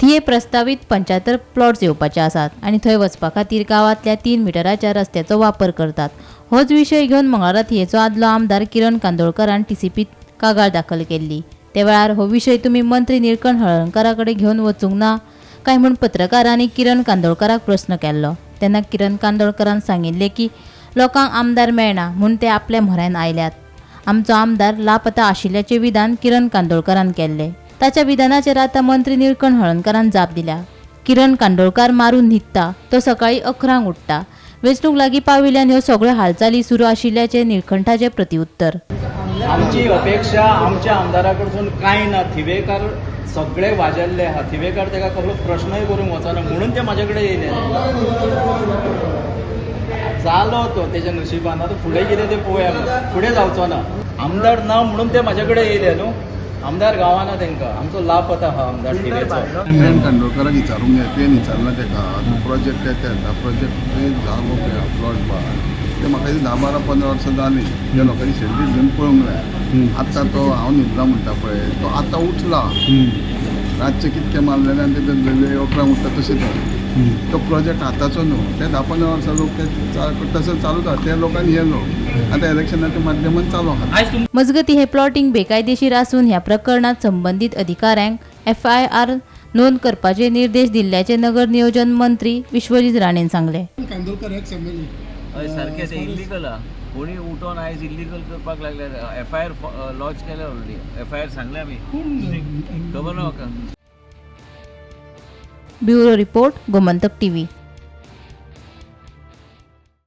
थिये प्रस्तावित 75 प्लॉट्स येवपाचे आसात आणि थंय वचपा खातीर गांवांतल्या 3 मिटराच्या रस्त्याचो वापर करतात. होच विशय घेवन मंगळारा थियेचो आदलो आमदार किरण कांदोळकरान टीसीपीत कागाळ दाखल केल्ली. त्या वेळार हो विशय तुमी मंत्री निळकंठ हळर्णकारा कडेन घेवन वचूंक ना काय म्हूण पत्रकारांनी किरण कांदोळकराक प्रस्न केल्लो. तेन्ना किरण कांदोळकरान सांगिल्ले की लोकांक आमदार मेळना म्हूण ते आपल्या म्हऱ्यान आयल्यात. आमचो आमदार लापता आशिल्ल्याचे विधान किरण कांदोळकरान केल्ले. ताच्या विधानाचेर आतां मंत्री निळकंठ हळर्णकारान जाप दिल्या. किरण कांदोळकार मारून न्हिदता तो सकाळी 11 उठ्ठा. वेंचणूक लागीं पाविल्ल्यान ह्यो सगळ्यो हालचाली सुरू आशिल्ल्याचे निळकंठाचे प्रतिउत्तर. आमची अपेक्षा आमच्या आमदारा कडसून कांय ना. थिवेकार सगळे वाजेल्ले आहा. थिवेकार ताका कसलो प्रश्नय करूंक वचना म्हणून ते म्हाजे कडेन येयले. जालो तो तेच्या नशिबान. आतां फुडें कितें तें पळोवया. फुडें जावचो ना. आमदार ना म्हणून ते म्हाजे कडेन येयले न्हू. आमदार गावाना तांकां. आमचो लापता आहा आमदार थिवेचो. किरण कांदोळकराक विचारूंक जाय. तुवें विचारला ताका प्रोजेक्ट येता प्रोजेक्ट जागो प्लॉट बार ते म्हाका 10-12-15 वर्सां जालीं. त्या लोकांनी शेड्यूल घेवन पळोवंक जाय. आतां तो हांव न्हिदला म्हणटा पळय तो आतां उठला. रातचे कितके मारलेले आनी ते 11 उठ्ठा तशें तो प्रोजेक्ट आतांचो न्हू. ते 10-15 वर्सां लोक ते तसं चालू आसा. ते लोकांनी हे लोक आतां इलेक्शनाच्या माध्यमान चालू आहा. मजगतीं हे प्लॉटिंग बेकायदेशीर आसून ह्या प्रकरणात संबंधीत अधिकाऱ्यांक FIR नोंद करपाचे निर्देश दिल्ल्याचे नगर नियोजन मंत्री विश्वजीत राणेन सांगले. हय सारकें तें इल्लीगल आहा. कोणी उठोन आयज इल्लीगल करपाक लागले. FIR लॉन्च केल्या ऑलरेडी. FIR सांगले आमी. खबर ना म्हाका. Bureau report Gomantak TV.